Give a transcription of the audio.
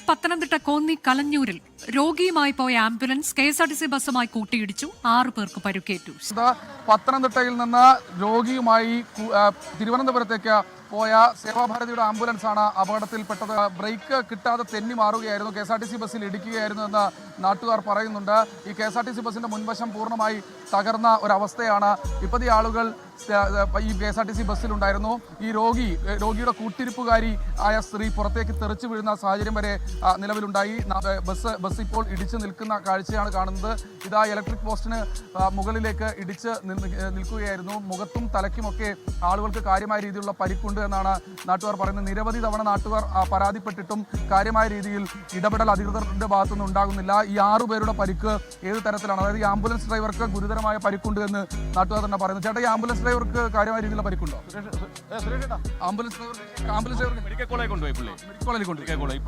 പത്തനംതിട്ട കോന്നി കലഞ്ഞൂരിൽ രോഗിയുമായി പോയ ambulance KSRTC ബസ്സുമായി കൂട്ടിയിടിച്ചു. 6 പേർക്ക് പരിക്കേറ്റു. പത്തനംതിട്ടയിൽ നിന്ന് രോഗിയുമായി തിരുവനന്തപുരത്തേക്ക് പോയ സേവാഭാരതിയുടെ ആംബുലൻസാണ് അപകടത്തിൽപ്പെട്ടത്. ബ്രേക്ക് കിട്ടാതെ തെന്നി മാറുകയായിരുന്നു. KSRTC ബസ്സിൽ ഇടിക്കുകയായിരുന്നു എന്ന് നാട്ടുകാർ പറയുന്നുണ്ട്. ഈ KSRTC ബസ്സിന്റെ മുൻവശം പൂർണ്ണമായി തകർന്ന ഒരവസ്ഥയാണ്. ഈ ആളുകൾ ഈ KSRTC ബസ്സിലുണ്ടായിരുന്നു. ഈ രോഗിയുടെ കൂട്ടിരിപ്പുകാരി ആയ സ്ത്രീ പുറത്തേക്ക് തെറിച്ചു വീഴുന്ന സാഹചര്യം വരെ നിലവിലുണ്ടായി. ബസ് ഇപ്പോൾ ഇടിച്ചു നിൽക്കുന്ന കാഴ്ചയാണ് കാണുന്നത്. ഇതാ ഇലക്ട്രിക് പോസ്റ്റിന് മുകളിലേക്ക് ഇടിച്ച് നിൽക്കുകയായിരുന്നു. മുഖത്തും തലയ്ക്കുമൊക്കെ ആളുകൾക്ക് കാര്യമായ രീതിയിലുള്ള പരിക്കുണ്ട് എന്നാണ് നാട്ടുകാർ പറയുന്നത്. നിരവധി തവണ നാട്ടുകാർ പരാതിപ്പെട്ടിട്ടും കാര്യമായ രീതിയിൽ ഇടപെടൽ അധികൃതരുടെ ഭാഗത്തുനിന്ന് ഉണ്ടാകുന്നില്ല. ഈ 6 പേരുടെ പരിക്ക് ഏത് തരത്തിലാണ്? അതായത് ഈ ആംബുലൻസ് ഡ്രൈവർക്ക് ഗുരുതരമായ പരിക്കുണ്ട് എന്ന് നാട്ടുകാർ തന്നെ പറയുന്നു. ചേട്ടാ, ഈ ആംബുലൻസ് ഡ്രൈവർക്ക് കാര്യമായ രീതിയിലുള്ള പരിക്കുണ്ടോ? ആംബുലൻസ് ഡ്രൈവർക്ക് മെഡിക്കൽ കോളേജിൽ കൊണ്ടുപോയി.